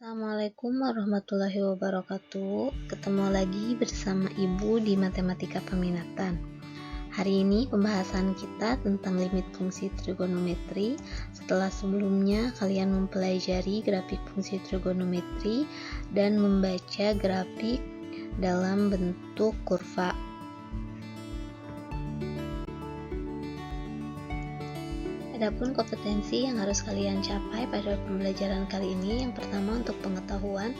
Assalamualaikum warahmatullahi wabarakatuh. Ketemu lagi bersama Ibu di Matematika Peminatan. Hari ini pembahasan kita tentang limit fungsi trigonometri. Setelah sebelumnya kalian mempelajari grafik fungsi trigonometri dan membaca grafik dalam bentuk kurva. Adapun kompetensi yang harus kalian capai pada pembelajaran kali ini, yang pertama untuk pengetahuan,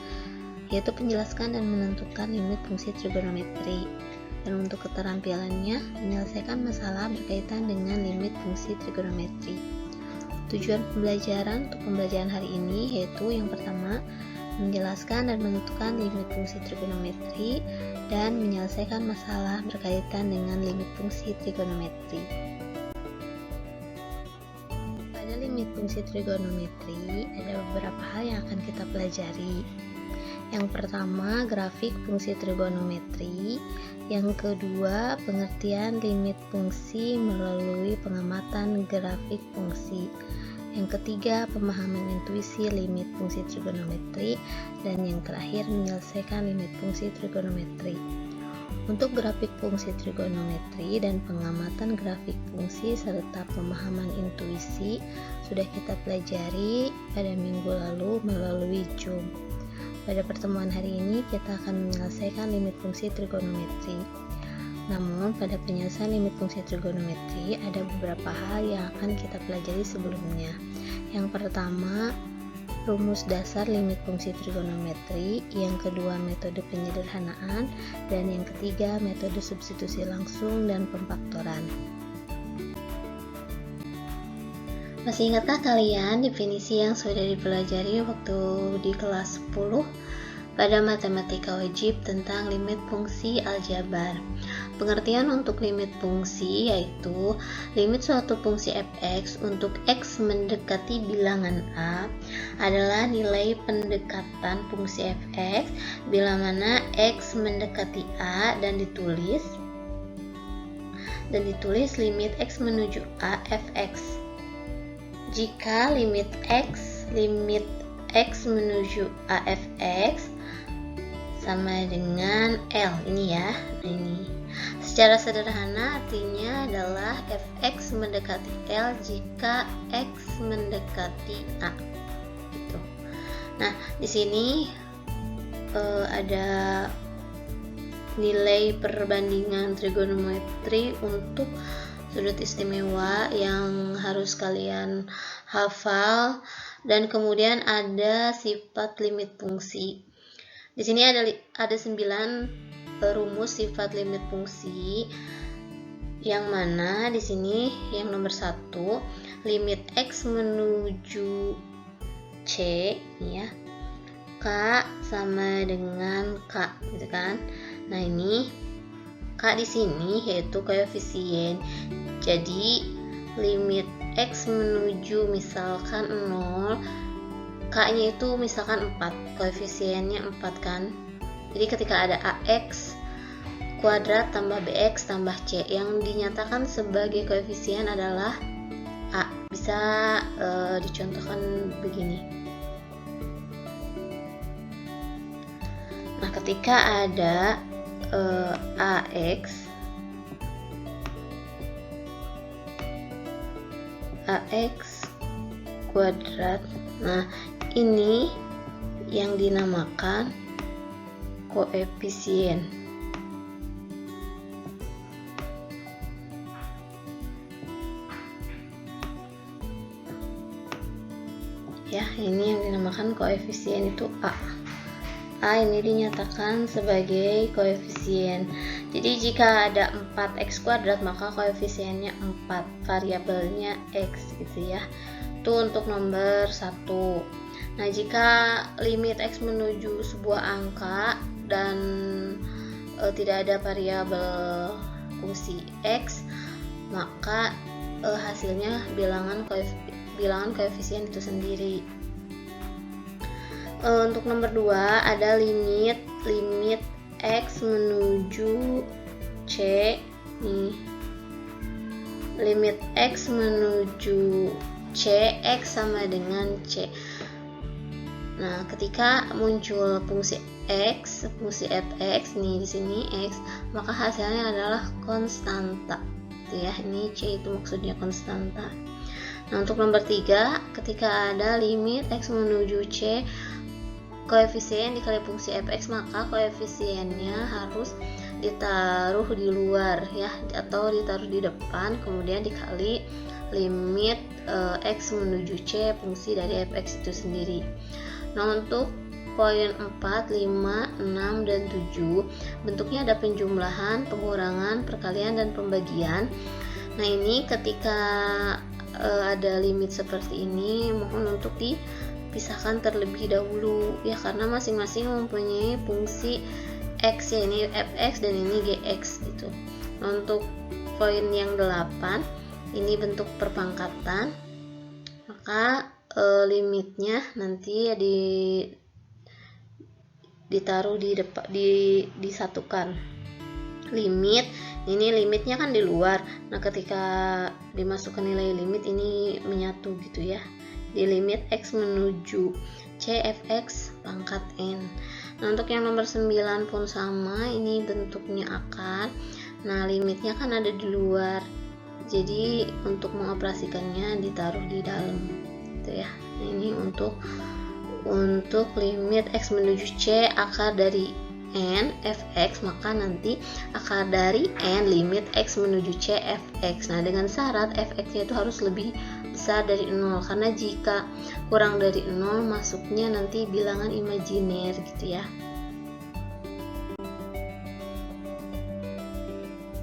yaitu menjelaskan dan menentukan limit fungsi trigonometri. Dan untuk keterampilannya, menyelesaikan masalah berkaitan dengan limit fungsi trigonometri. Tujuan pembelajaran untuk pembelajaran hari ini yaitu yang pertama, menjelaskan dan menentukan limit fungsi trigonometri dan menyelesaikan masalah berkaitan dengan limit fungsi trigonometri. Limit fungsi trigonometri ada beberapa hal yang akan kita pelajari. Yang pertama, grafik fungsi trigonometri. Yang kedua, pengertian limit fungsi melalui pengamatan grafik fungsi. Yang ketiga, pemahaman intuisi limit fungsi trigonometri. Dan yang terakhir, menyelesaikan limit fungsi trigonometri. Untuk grafik fungsi trigonometri dan pengamatan grafik fungsi serta pemahaman intuisi sudah kita pelajari pada minggu lalu melalui Zoom. Pada pertemuan hari ini kita akan menyelesaikan limit fungsi trigonometri. Namun pada penyelesaian limit fungsi trigonometri ada beberapa hal yang akan kita pelajari sebelumnya. Yang pertama, rumus dasar limit fungsi trigonometri, yang kedua metode penyederhanaan, dan yang ketiga metode substitusi langsung dan pemfaktoran. Masih ingatkah kalian definisi yang sudah dipelajari waktu di kelas 10 pada matematika wajib tentang limit fungsi aljabar? Pengertian untuk limit fungsi yaitu limit suatu fungsi fx untuk x mendekati bilangan a adalah nilai pendekatan fungsi fx bila mana x mendekati a dan ditulis limit x menuju a fx. Jika limit x menuju a fx sama dengan L ini ya. Ini secara sederhana artinya adalah fx mendekati L jika x mendekati A. Gitu. Nah, di sini ada nilai perbandingan trigonometri untuk sudut istimewa yang harus kalian hafal, dan kemudian ada sifat limit fungsi. Di sini ada 9 rumus sifat limit fungsi, yang mana di sini yang nomor 1 limit x menuju c ya, k sama dengan k gitu kan. Nah, ini k di sini yaitu koefisien. Jadi limit x menuju misalkan 0, k-nya itu misalkan 4, koefisiennya 4 kan. Jadi ketika ada ax kuadrat tambah bx tambah c, yang dinyatakan sebagai koefisien adalah a. Bisa dicontohkan begini. Nah, ketika ada ax kuadrat, nah ini yang dinamakan koefisien. Ya, ini yang dinamakan koefisien itu A. A ini dinyatakan sebagai koefisien. Jadi jika ada 4x kuadrat maka koefisiennya 4, variabelnya x gitu ya. Itu untuk nomor 1. Nah, jika limit x menuju sebuah angka dan tidak ada variabel fungsi x, maka hasilnya bilangan koefisien itu sendiri. Untuk nomor 2 ada limit x menuju c nih. Limit x menuju c, x sama dengan c. Nah, ketika muncul fungsi X, fungsi fx nih di sini X, maka hasilnya adalah konstanta. Gitu ya. Ini C itu maksudnya konstanta. Nah, untuk nomor 3, ketika ada limit X menuju C koefisien dikali fungsi fx, maka koefisiennya harus ditaruh di luar ya, atau ditaruh di depan, kemudian dikali limit X menuju C fungsi dari fx itu sendiri. Nah, untuk poin 4, 5, 6, dan 7 bentuknya ada penjumlahan, pengurangan, perkalian, dan pembagian. Nah, ini ketika ada limit seperti ini, mohon untuk dipisahkan terlebih dahulu ya, karena masing-masing mempunyai fungsi X ya, ini fx dan ini gx gitu. Nah, untuk poin yang 8 ini bentuk perpangkatan, maka limitnya nanti ya ditaruh di depan, disatukan. Limit ini limitnya kan di luar, nah ketika dimasukkan nilai limit ini menyatu gitu ya, di limit X menuju C fx pangkat N. Nah, untuk yang nomor 9 pun sama, ini bentuknya akar. Nah, limitnya kan ada di luar, jadi untuk mengoperasikannya ditaruh di dalam gitu ya. Nah, ini untuk limit X menuju C akar dari N fx, maka nanti akar dari N limit X menuju C fx. Nah, dengan syarat fx-nya itu harus lebih besar dari 0, karena jika kurang dari 0 masuknya nanti bilangan imajiner gitu ya.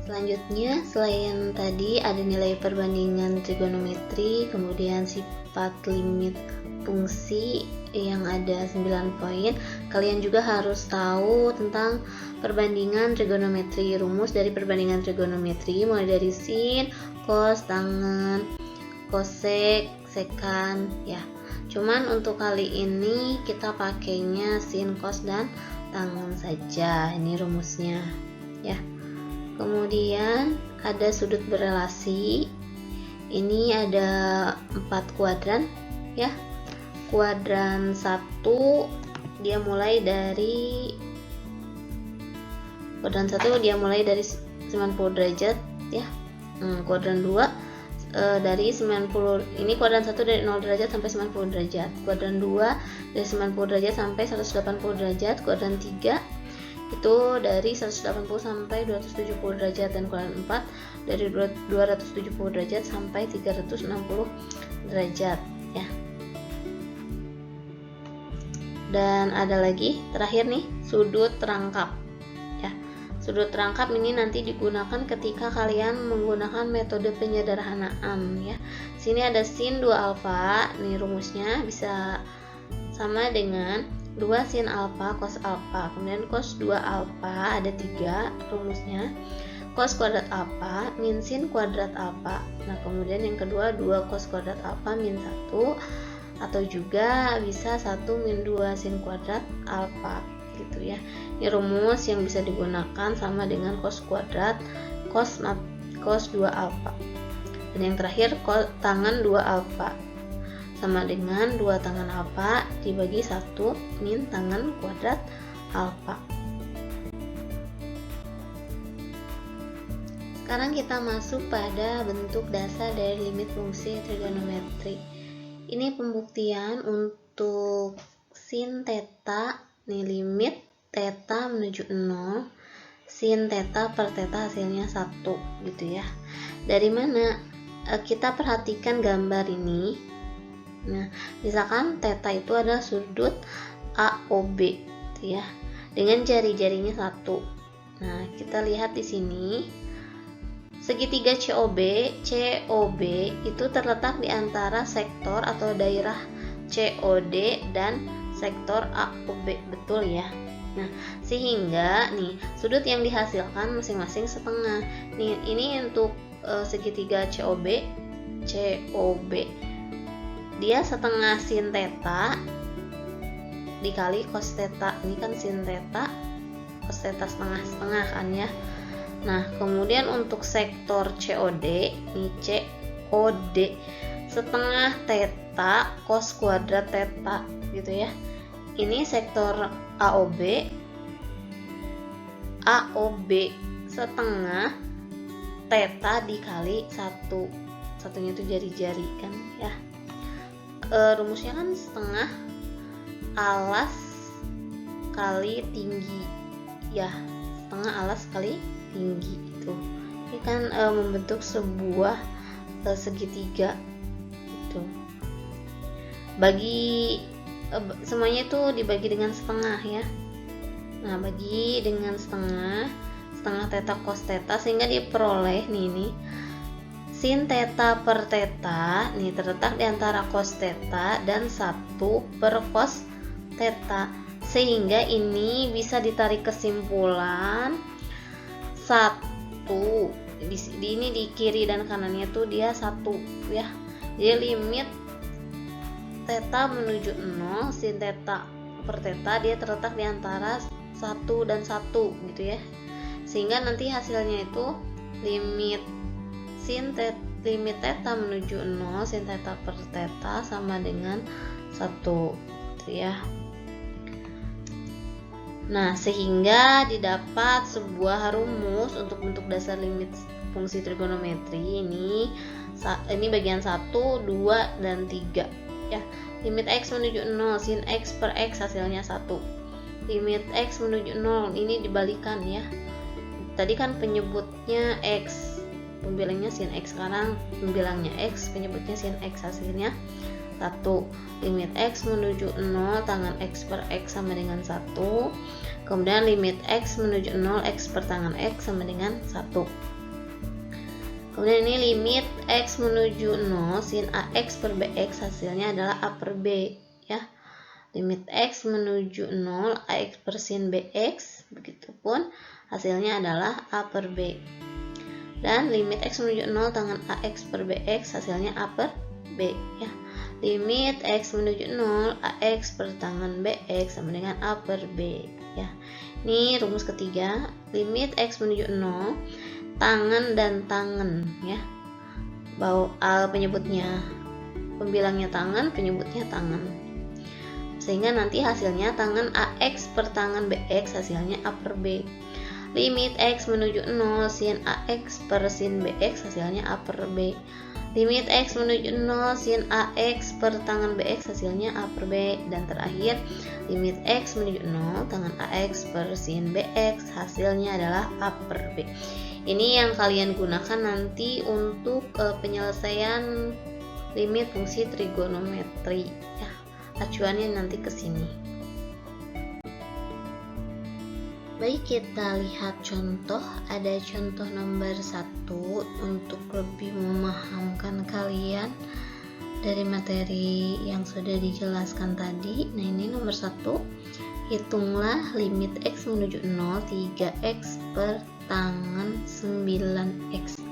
Selanjutnya, selain tadi ada nilai perbandingan trigonometri, kemudian sifat limit fungsi yang ada 9 poin, kalian juga harus tahu tentang perbandingan trigonometri. Rumus dari perbandingan trigonometri mulai dari sin, cos, tangen, kosek, sekan ya. Cuman untuk kali ini kita pakainya sin, cos, dan tangen saja. Ini rumusnya ya. Kemudian ada sudut berelasi. Ini ada 4 kuadran ya. Kuadran 1 dia mulai dari 90 derajat ya. Kuadran 2 dari 90, ini kuadran 1 dari 0 derajat sampai 90 derajat. Kuadran 2 dari 90 derajat sampai 180 derajat. Kuadran 3 itu dari 180 sampai 270 derajat, dan kuadran 4 dari 270 derajat sampai 360 derajat ya. Dan ada lagi terakhir nih, sudut terangkap ya. Sudut terangkap ini nanti digunakan ketika kalian menggunakan metode penyederhanaan ya. Sini ada sin 2 alfa, nih rumusnya bisa sama dengan 2 sin alfa cos alfa. Kemudian cos 2 alfa ada 3 rumusnya, cos kuadrat alfa min sin kuadrat alfa. Nah, kemudian yang kedua 2 cos kuadrat alfa min 1, atau juga bisa 1 min 2 sin kuadrat alfa gitu ya. Ini rumus yang bisa digunakan sama dengan cos kuadrat cos 2 alfa. Dan yang terakhir tangen 2 alfa sama dengan 2 tangen alfa dibagi 1 min tangen kuadrat alfa. Sekarang kita masuk pada bentuk dasar dari limit fungsi trigonometri. Ini pembuktian untuk sin theta, nih limit theta menuju 0, sin theta per theta hasilnya 1 gitu ya. Dari mana? Kita perhatikan gambar ini. Nah, misalkan theta itu adalah sudut AOB gitu ya, dengan jari-jarinya 1. Nah, kita lihat di sini. Segitiga COB itu terletak di antara sektor atau daerah COD dan sektor AOB, betul ya. Nah, sehingga nih sudut yang dihasilkan masing-masing setengah. Nih, ini untuk segitiga COB dia setengah sin theta dikali cos theta. Ini kan sin theta, cos theta setengah-setengah kan ya. Nah, kemudian untuk sektor COD, ini COD setengah theta cos kuadrat theta gitu ya. ini sektor AOB setengah theta dikali satunya itu jari-jari kan ya. Rumusnya kan setengah alas kali tinggi ya, setengah alas kali tinggi itu. Ini kan membentuk sebuah segitiga itu. Semuanya itu dibagi dengan setengah ya. Nah, bagi dengan setengah theta cos theta, sehingga diperoleh nih sin theta per theta nih terletak di antara cos theta dan 1 per cos theta, sehingga ini bisa ditarik kesimpulan 1 ini di kiri dan kanannya tuh dia 1 ya. Jadi limit theta menuju 0 sin theta per theta dia terletak di antara 1 dan 1 gitu ya, sehingga nanti hasilnya itu limit theta menuju 0 sin theta per theta sama dengan 1 gitu ya. Nah, sehingga didapat sebuah rumus untuk bentuk dasar limit fungsi trigonometri ini bagian 1, 2, dan 3 ya. Limit x menuju 0 sin x per x hasilnya 1. Limit x menuju 0 ini dibalikan ya. Tadi kan penyebutnya x, pembilangnya sin x, sekarang pembilangnya x, penyebutnya sin x, hasilnya 1. Limit x menuju 0 tangan x per x sama dengan 1. Kemudian limit x menuju 0 x per tangan x sama dengan 1. Kemudian ini limit x menuju 0 sin ax per bx hasilnya adalah a per b ya. Limit x menuju 0 ax per sin bx, begitupun hasilnya adalah a per b. Dan limit x menuju 0 tangan ax per bx hasilnya a per b ya. Limit x menuju 0 ax per tangan bx sama dengan a per b ya. Ini rumus ketiga, limit x menuju 0 tangan dan tangan ya. Penyebutnya, pembilangnya tangan, penyebutnya tangan. Sehingga nanti hasilnya tangan ax per tangan bx hasilnya a per b. Limit x menuju 0 sin ax per sin bx hasilnya a per b. Limit x menuju 0 sin ax per tangan bx hasilnya a per b. Dan terakhir limit x menuju 0 tangan ax per sin bx hasilnya adalah a per b. Ini yang kalian gunakan nanti untuk penyelesaian limit fungsi trigonometri ya. Acuannya nanti ke sini. Baik, kita lihat contoh. Ada contoh nomor 1 untuk lebih memahamkan kalian dari materi yang sudah dijelaskan tadi. Nah, ini nomor 1. Hitunglah limit x menuju 0 3x per tangan 9x.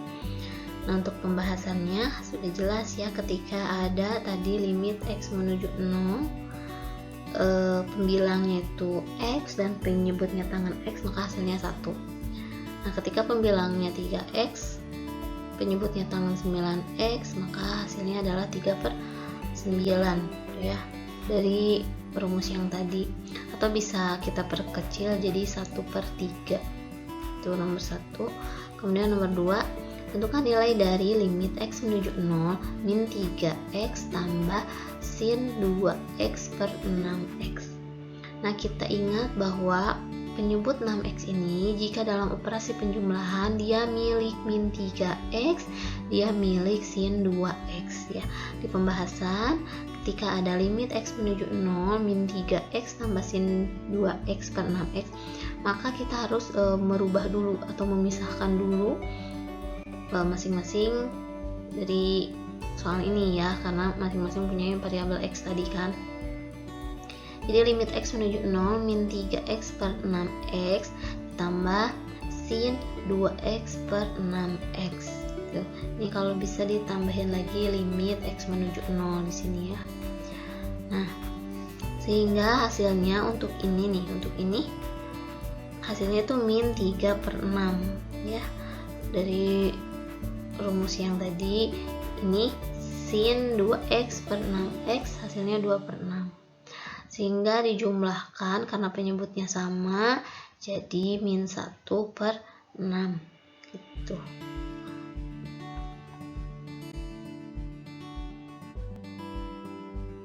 Nah, untuk pembahasannya sudah jelas ya, ketika ada tadi limit x menuju 0, pembilangnya itu x dan penyebutnya tangan x, maka hasilnya 1. Nah, ketika pembilangnya 3x, penyebutnya tangan 9x, maka hasilnya adalah 3 per 9 ya, dari rumus yang tadi. Atau bisa kita perkecil jadi 1 per 3. Itu nomor 1. Kemudian nomor 2, tentukan nilai dari limit x menuju 0 min 3x tambah sin 2x per 6x. Nah, kita ingat bahwa penyebut 6x ini jika dalam operasi penjumlahan dia milik min 3x, dia milik sin 2x ya. Di pembahasan ketika ada limit x menuju 0 min 3x tambah sin 2x per 6x, maka kita harus merubah dulu atau memisahkan dulu masing-masing dari soal ini ya, karena masing-masing punya variabel x tadi kan. Jadi limit x menuju 0 min 3x per 6x tambah sin 2x per 6x. Tuh. Ini kalau bisa ditambahin lagi limit x menuju 0 di sini ya. Nah, sehingga hasilnya untuk ini nih, untuk ini hasilnya itu min 3 per 6 ya. Dari rumus yang tadi ini sin 2x per 6x hasilnya 2 per 6. sehingga dijumlahkan karena penyebutnya sama jadi min 1/6 gitu.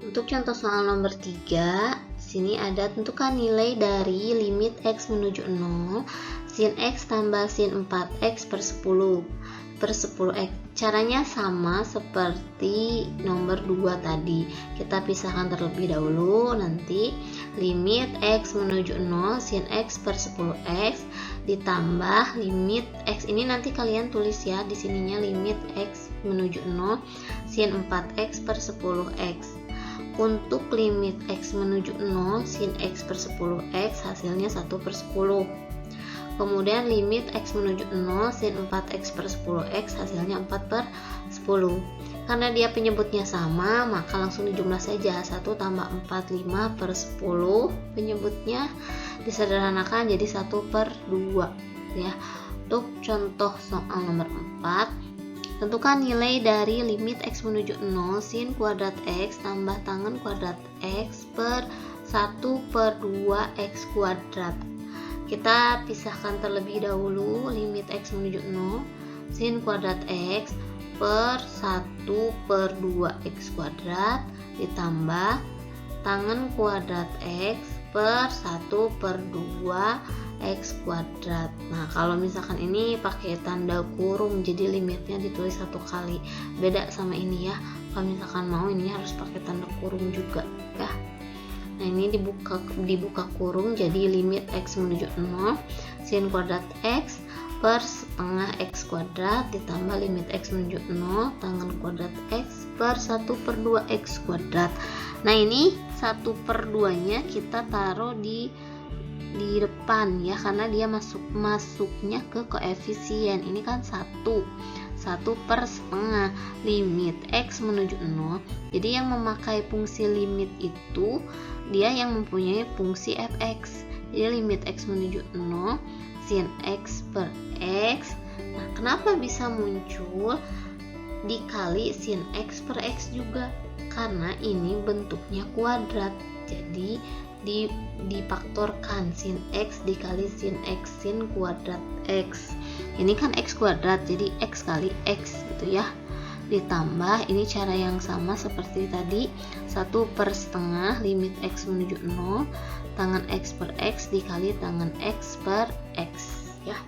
Untuk contoh soal nomor 3, sini ada tentukan nilai dari limit x menuju 0 sin x tambah sin 4x per 10 10x. Caranya sama seperti nomor 2 tadi. Kita pisahkan terlebih dahulu, nanti limit x menuju 0 sin x per 10x ditambah limit x ini nanti kalian tulis ya di sininya limit x menuju 0 sin 4x per 10x. Untuk limit x menuju 0 sin x per 10x hasilnya 1/10. Kemudian limit x menuju 0 sin 4x per 10x hasilnya 4/10. Karena dia penyebutnya sama, maka langsung dijumlah saja. 1 tambah 4, 5/10. Penyebutnya disederhanakan jadi 1/2 ya. Untuk contoh soal nomor 4, tentukan nilai dari limit x menuju 0 sin kuadrat x tambah tangen kuadrat x per 1/2x kuadrat. Kita pisahkan terlebih dahulu limit x menuju 0 sin kuadrat x per 1/2x kuadrat ditambah tangen kuadrat x per 1/2x kuadrat. Nah, kalau misalkan ini pakai tanda kurung jadi limitnya ditulis 1 kali. Beda sama ini ya. Kalau misalkan mau ini harus pakai tanda kurung juga ya. Nah, ini dibuka kurung jadi limit x menuju 0 sin kuadrat x per setengah x kuadrat ditambah limit x menuju 0 tangen kuadrat x per 1/2x kuadrat. Nah, ini 1/2-nya kita taruh di depan ya, karena dia masuknya ke koefisien. Ini kan 1 per setengah limit x menuju 0. Jadi yang memakai fungsi limit itu dia yang mempunyai fungsi fx. Jadi limit x menuju 0 sin x per x. Nah, kenapa bisa muncul dikali sin x per x juga? Karena ini bentuknya kuadrat. Jadi difaktorkan sin x dikali sin x sin kuadrat x. Ini kan x kuadrat, jadi x kali x gitu ya. Ditambah ini cara yang sama seperti tadi, 1/2 limit x menuju 0 tangen x per x dikali tangen x per x ya.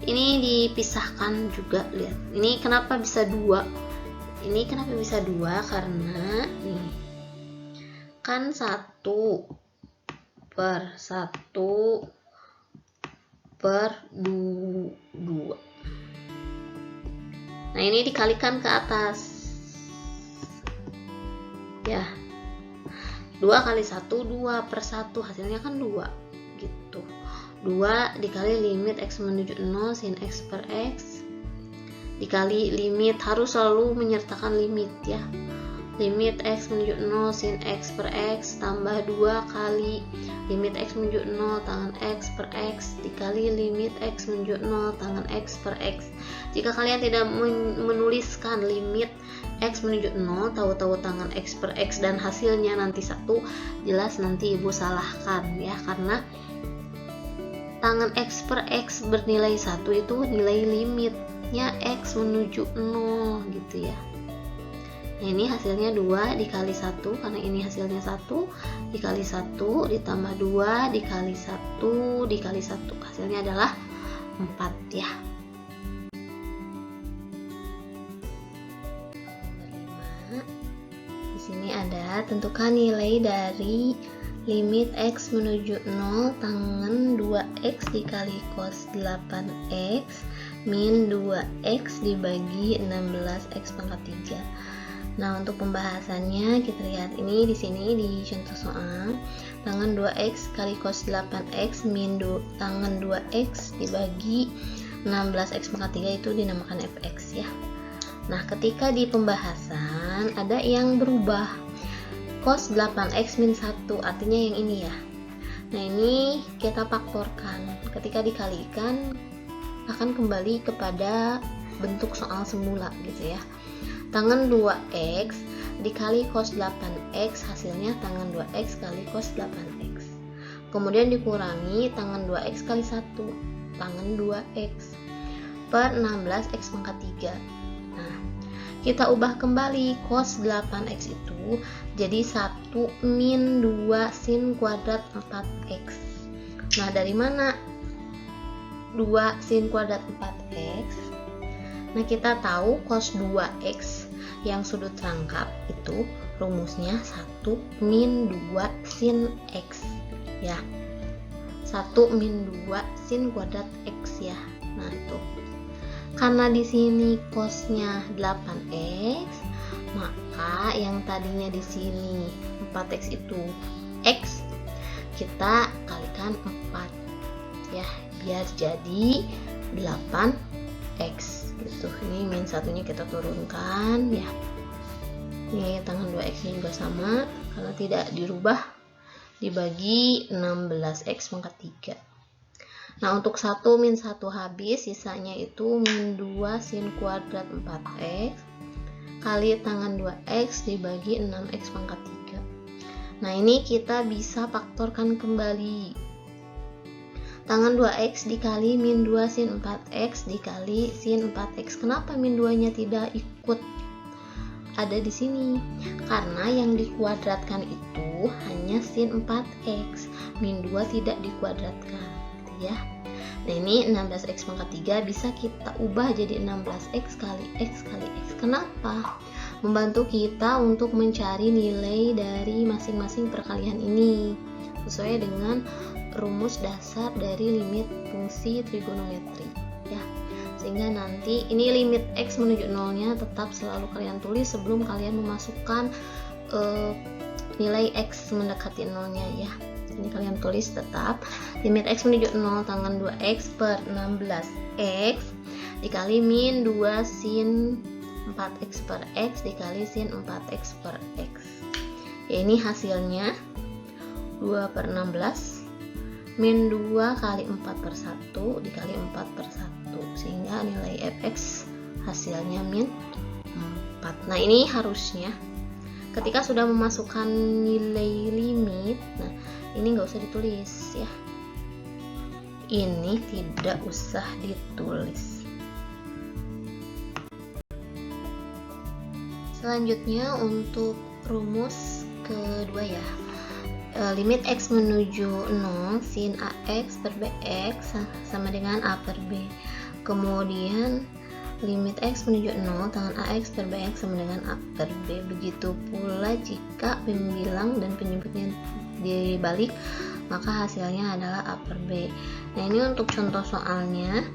Ini dipisahkan juga, lihat. Ini kenapa bisa 2? Ini kenapa bisa 2? Karena nih kan 1/1/2. Nah, ini dikalikan ke atas ya. 2 kali 1 2/1 hasilnya kan 2 gitu. 2 dikali limit x menuju 0 sin x per x dikali limit, harus selalu menyertakan limit ya. Limit x menuju 0 sin x per x tambah 2 kali limit x menuju 0 tangen x per x dikali limit x menuju 0 tangen x per x. Jika kalian tidak menuliskan limit x menuju 0, tahu-tahu tangen x per x dan hasilnya nanti 1, jelas nanti ibu salahkan ya, karena tangen x per x bernilai 1 itu nilai limitnya x menuju 0 gitu ya. Nah, ini hasilnya 2 dikali 1, karena ini hasilnya 1 dikali 1 ditambah 2 dikali 1 dikali 1, hasilnya adalah 4 ya. Di sini ada tentukan nilai dari limit x menuju 0 tangen 2x dikali cos 8x min 2x dibagi 16x pangkat 3. Nah, untuk pembahasannya kita lihat ini di sini di contoh soal tangen 2x kali cos 8x min tangen 2x dibagi 16x pangkat 3 itu dinamakan fx ya. Nah, ketika di pembahasan ada yang berubah, cos 8x min 1 artinya yang ini ya. Nah, ini kita faktorkan, ketika dikalikan akan kembali kepada bentuk soal semula gitu ya. Tangen 2x dikali cos 8x, hasilnya tangan 2x kali cos 8x. Kemudian dikurangi tangan 2x kali 1, tangan 2x, per 16x pangkat 3. Nah, kita ubah kembali cos 8x itu jadi 1 min 2 sin kuadrat 4x. Nah, dari mana 2 sin kuadrat 4x? Nah, kita tahu cos 2x yang sudut rangkap itu rumusnya 1 min 2 sin x ya. 1 min 2 sin kuadrat x ya. Nah, itu. Karena di sini cosnya 8x, maka yang tadinya di sini 4x itu x, kita kalikan 4 ya, biar jadi 8x gitu. Ini min satunya kita turunkan ya. Ini tangan 2x nya juga sama, karena tidak dirubah, dibagi 16x pangkat 3. Nah, untuk 1 min 1 habis, sisanya itu min 2 sin kuadrat 4x kali tangan 2x dibagi 6x pangkat 3. Nah, ini kita bisa faktorkan kembali. Tangan 2x dikali min 2 sin 4x dikali sin 4x. Kenapa min 2-nya tidak ikut ada di sini? Karena yang dikuadratkan itu hanya sin 4x. Min 2 tidak dikuadratkan, gitu ya. Nah, ini 16x pangkat 3 bisa kita ubah jadi 16x kali x kali x. Kenapa? Membantu kita untuk mencari nilai dari masing-masing perkalian ini sesuai dengan rumus dasar dari limit fungsi trigonometri ya. Sehingga nanti ini limit x menuju nolnya tetap selalu kalian tulis sebelum kalian memasukkan nilai x mendekati nolnya ya. Ini kalian tulis tetap limit x menuju 0 tangan 2x per 16x dikali min 2 sin 4x per x dikali sin 4x per x ya. Ini hasilnya 2 per 16 min 2 kali 4 per 1 dikali 4 per 1, sehingga nilai fx hasilnya min 4. Nah, ini harusnya ketika sudah memasukkan nilai limit, nah ini nggak usah ditulis ya, ini tidak usah ditulis. Selanjutnya untuk rumus kedua ya, limit x menuju 0 sin ax per bx sama dengan a per b. Kemudian limit x menuju 0 tangan ax per bx sama dengan a per b. Begitu pula jika pembilang dan penyebutnya dibalik, maka hasilnya adalah a per b. Nah, ini untuk contoh soalnya.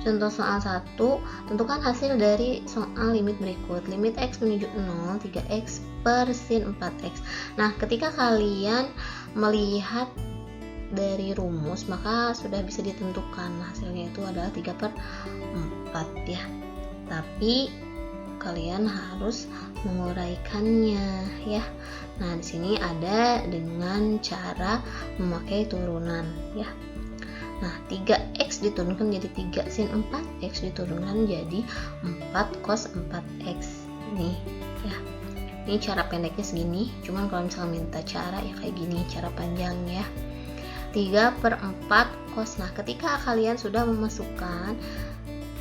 Contoh soal 1, tentukan hasil dari soal limit berikut. Limit x menuju 0, 3x per sin 4x. Nah, ketika kalian melihat dari rumus, maka sudah bisa ditentukan hasilnya itu adalah 3 per 4 ya. Tapi kalian harus menguraikannya ya. Nah, di sini ada dengan cara memakai turunan ya. Nah, 3x diturunkan jadi 3 sin 4x diturunkan jadi 4 cos 4x. Nih ya. Ini cara pendeknya segini, cuman kalau misalnya minta cara ya kayak gini, cara panjang ya. 3 per 4 cos. Nah, ketika kalian sudah memasukkan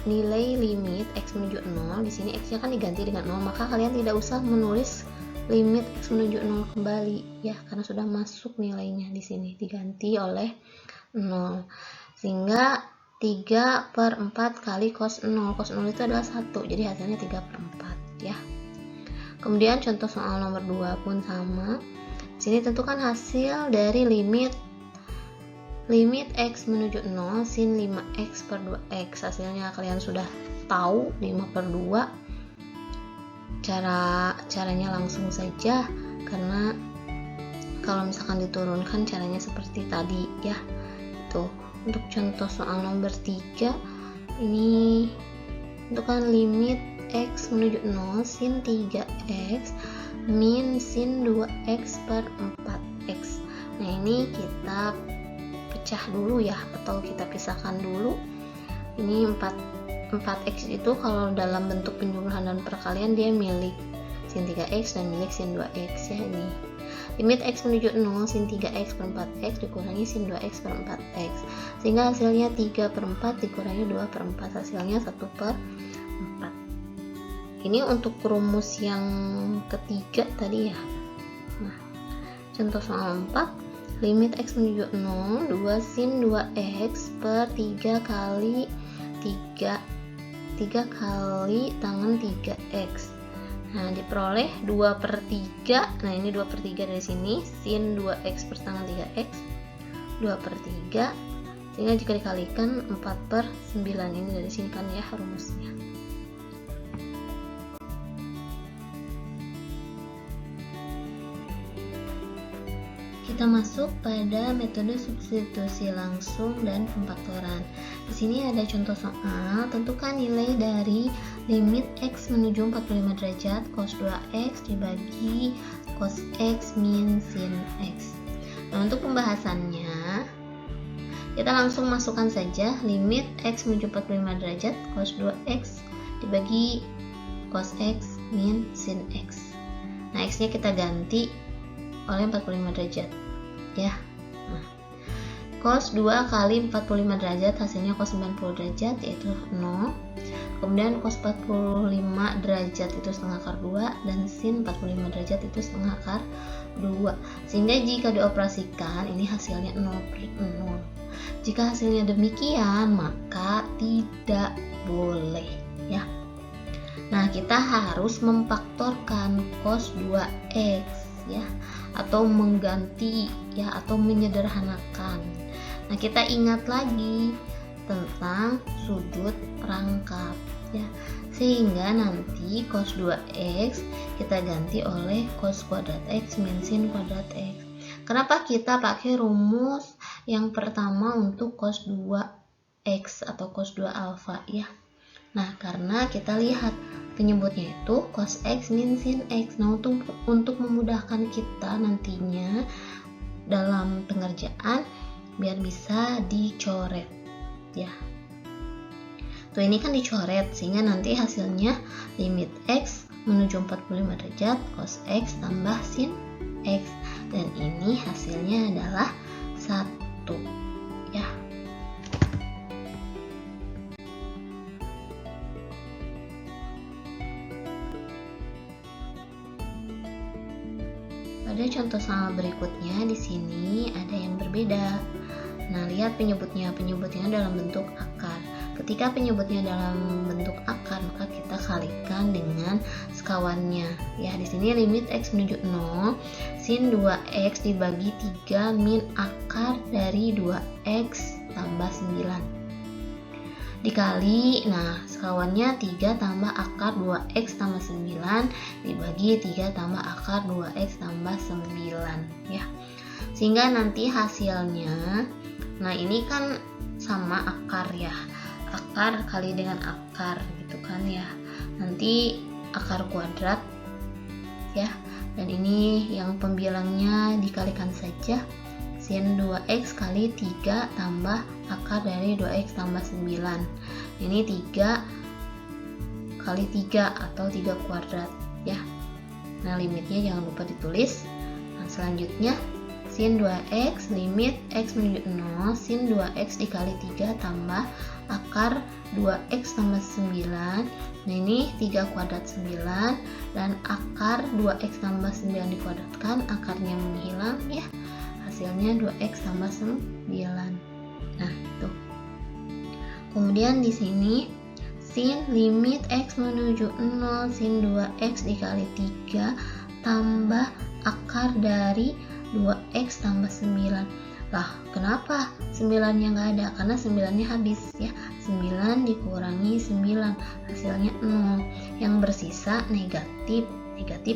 nilai limit x menuju 0, di sini x-nya kan diganti dengan 0, maka kalian tidak usah menulis limit x menuju 0 kembali ya, karena sudah masuk nilainya di sini diganti oleh 0, sehingga 3 per 4 kali cos 0. Cos 0 itu adalah 1, jadi hasilnya 3 per 4 ya. Kemudian contoh soal nomor 2 pun sama. Sini tentukan hasil dari limit x menuju 0 sin 5x per 2x. Hasilnya kalian sudah tahu, 5 per 2. Caranya langsung saja, karena kalau misalkan diturunkan caranya seperti tadi ya. Untuk contoh soal nomor 3, ini tentukan limit x menuju 0 sin 3x min sin 2x per 4x. Nah, ini kita pecah dulu ya, atau kita pisahkan dulu. Ini 4x itu kalau dalam bentuk penjumlahan dan perkalian dia milik sin 3x dan milik sin 2x ya. Ini limit x menuju 0 sin 3x per 4x dikurangi sin 2x per 4x, sehingga hasilnya 3 per 4 dikurangi 2 per 4, hasilnya 1 per 4. Ini untuk rumus yang ketiga tadi ya. Nah, contoh soal 4, limit x menuju 0 2 sin 2x per 3 kali tangen 3x. Nah, diperoleh 2 per 3. Nah, ini 2 per 3 dari sini, sin 2x per tangen 3x 2 per 3, sehingga jika dikalikan 4 per 9. Ini dari sini kan ya rumusnya. Kita masuk pada metode substitusi langsung dan pemfaktoran. Di sini ada contoh soal, tentukan nilai dari limit x menuju 45 derajat cos 2x dibagi cos x min sin x. Nah, untuk pembahasannya kita langsung masukkan saja limit x menuju 45 derajat cos 2x dibagi cos x min sin x. Nah, x-nya kita ganti oleh 45 derajat ya. Nah, cos 2 kali 45 derajat hasilnya cos 90 derajat yaitu 0. Kemudian cos 45 derajat itu setengah akar 2 dan sin 45 derajat itu setengah akar 2. Sehingga jika dioperasikan ini hasilnya 0 per 0. Jika hasilnya demikian maka tidak boleh ya. Nah, kita harus memfaktorkan cos 2x ya, atau mengganti ya, atau menyederhanakan. Nah, kita ingat lagi tentang sudut rangkap ya, sehingga nanti cos 2x kita ganti oleh cos kuadrat x min sin kuadrat x. Kenapa kita pakai rumus yang pertama untuk cos 2x atau cos 2 alfa ya? Nah, karena kita lihat penyebutnya itu cos x min sin x. Nah, untuk memudahkan kita nantinya dalam pengerjaan biar bisa dicoret ya. Tuh, ini kan dicoret sehingga nanti hasilnya limit x menuju 45 derajat cos x tambah sin x, dan ini hasilnya adalah 1 ya. Pada contoh soal berikutnya di sini ada yang berbeda. Nah, lihat penyebutnya dalam bentuk akar. Ketika penyebutnya dalam bentuk akar, maka kita kalikan dengan sekawannya. Ya, di sini limit x menuju 0 sin 2x dibagi 3 min akar dari 2x tambah 9. Dikali, nah sekawannya 3 tambah akar 2x tambah 9 dibagi 3 tambah akar 2x tambah 9 ya. Sehingga nanti hasilnya, nah ini kan sama akar ya, akar kali dengan akar gitu kan ya, nanti akar kuadrat ya, dan ini yang pembilangnya dikalikan saja, sin 2x kali 3 tambah akar dari 2x tambah 9. Ini 3 kali 3 atau 3 kuadrat ya. Nah, limitnya jangan lupa ditulis. Nah, selanjutnya sin 2x limit x menuju 0 sin 2x dikali 3 tambah akar 2x tambah 9. Nah, ini 3 kuadrat 9 dan akar 2x tambah 9 dikuadratkan, akarnya menghilang ya. Hasilnya 2x tambah 9. Nah, itu. Kemudian di sini sin limit x menuju 0 sin 2x dikali 3 tambah akar dari 2x tambah 9. Lah, kenapa 9-nya nggak ada? Karena 9-nya habis ya. 9 dikurangi 9 hasilnya 0. Yang bersisa negatif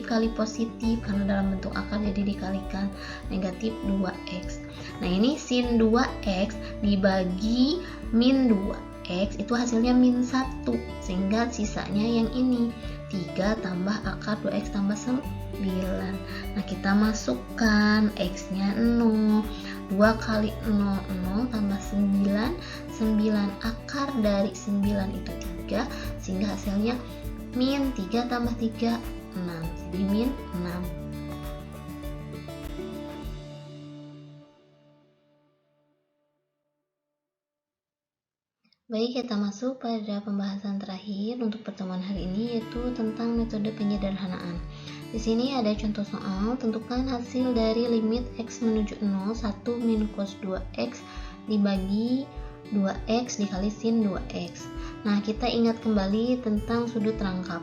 kali positif, karena dalam bentuk akar jadi dikalikan, negatif 2x. Nah, ini sin 2x dibagi min 2x itu hasilnya min 1, sehingga sisanya yang ini 3 tambah akar 2x tambah 9. Nah, kita masukkan x-nya 0, 2 kali 0 0 tambah 9 akar dari 9 itu 3, sehingga hasilnya min 3 tambah 3 6. di min 6. Baik, kita masuk pada pembahasan terakhir untuk pertemuan hari ini, yaitu tentang metode penyederhanaan. Di sini ada contoh soal, tentukan hasil dari limit x menuju 0, 1 min cos 2x dibagi 2x dikali sin 2x. Nah, kita ingat kembali tentang sudut rangkap.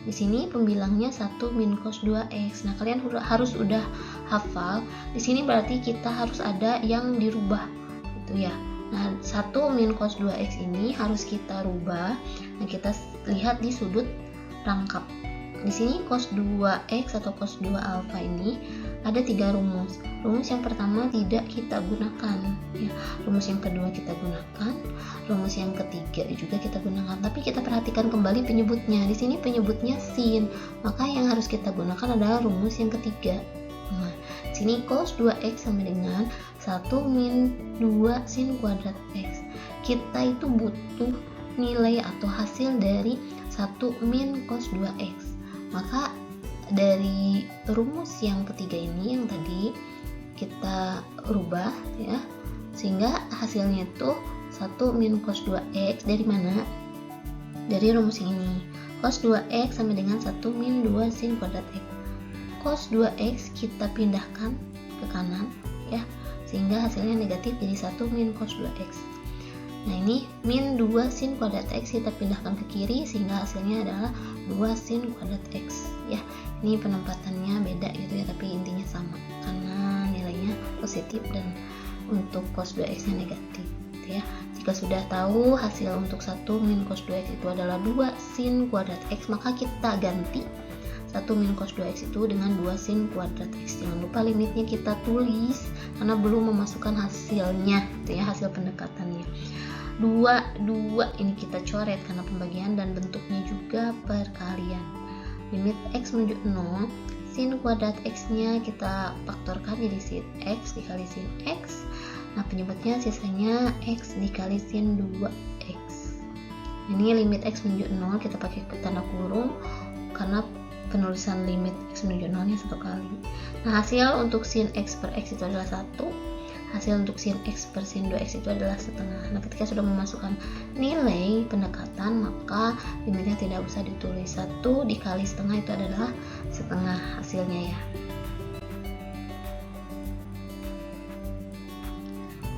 Di sini pembilangnya 1 min cos 2x. Nah, kalian harus udah hafal. Di sini berarti kita harus ada yang dirubah, gitu ya. Nah, 1 min cos 2x ini harus kita rubah. Nah, kita lihat di sudut rangkap. Di sini cos 2x atau cos 2 alfa ini ada 3 rumus. Rumus yang pertama tidak kita gunakan, ya. Rumus yang kedua kita gunakan, rumus yang ketiga juga kita gunakan. Tapi kita perhatikan kembali penyebutnya. Di sini penyebutnya sin, maka yang harus kita gunakan adalah rumus yang ketiga. Nah, sini cos 2x sama dengan 1 min 2 sin kuadrat x. Kita itu butuh nilai atau hasil dari 1 min cos 2x. Maka dari rumus yang ketiga ini yang tadi kita rubah, ya, sehingga hasilnya itu 1 min cos 2x dari mana? Dari rumus ini. Cos 2x sama dengan 1 min 2 sin kuadrat x. Cos 2x kita pindahkan ke kanan, ya, sehingga hasilnya negatif jadi 1 min cos 2x. Nah, ini min 2 sin kuadrat x kita pindahkan ke kiri sehingga hasilnya adalah 2 sin kuadrat x, ya. Ini penempatannya beda gitu ya, tapi intinya sama karena nilainya positif dan untuk cos 2x nya negatif, gitu ya. Jika sudah tahu hasil untuk 1 min cos 2x itu adalah 2 sin kuadrat x, maka kita ganti 1 min cos 2x itu dengan 2 sin kuadrat x. Jangan lupa limitnya kita tulis karena belum memasukkan hasilnya, gitu ya, hasil pendekatannya. 2 ini kita coret karena pembagian dan bentuknya juga perkalian. Limit x menuju 0, sin kuadrat x nya kita faktorkan jadi sin x dikali sin x. Nah, penyebutnya sisanya x dikali sin 2x. Ini limit x menuju 0 kita pakai tanda kurung karena penulisan limit x menuju 0 nya 1 kali. Nah, hasil untuk sin x per x itu adalah 1. Hasil untuk sin x per sin 2x itu adalah setengah. Nah, ketika sudah memasukkan nilai pendekatan, maka limitnya tidak usah ditulis. 1 dikali setengah itu adalah setengah hasilnya, ya.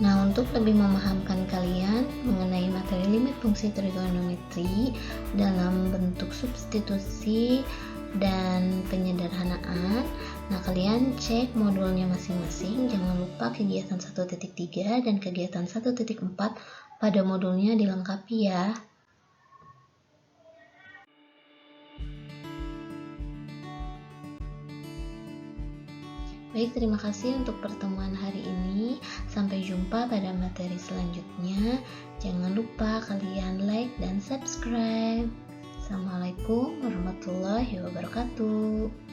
Nah, untuk lebih memahamkan kalian mengenai materi limit fungsi trigonometri dalam bentuk substitusi dan penyederhanaan, nah kalian cek modulnya masing-masing. Jangan lupa kegiatan 1.3 dan kegiatan 1.4 pada modulnya dilengkapi, ya. Baik, terima kasih untuk pertemuan hari ini. Sampai jumpa pada materi selanjutnya. Jangan lupa kalian like dan subscribe. Assalamualaikum warahmatullahi wabarakatuh.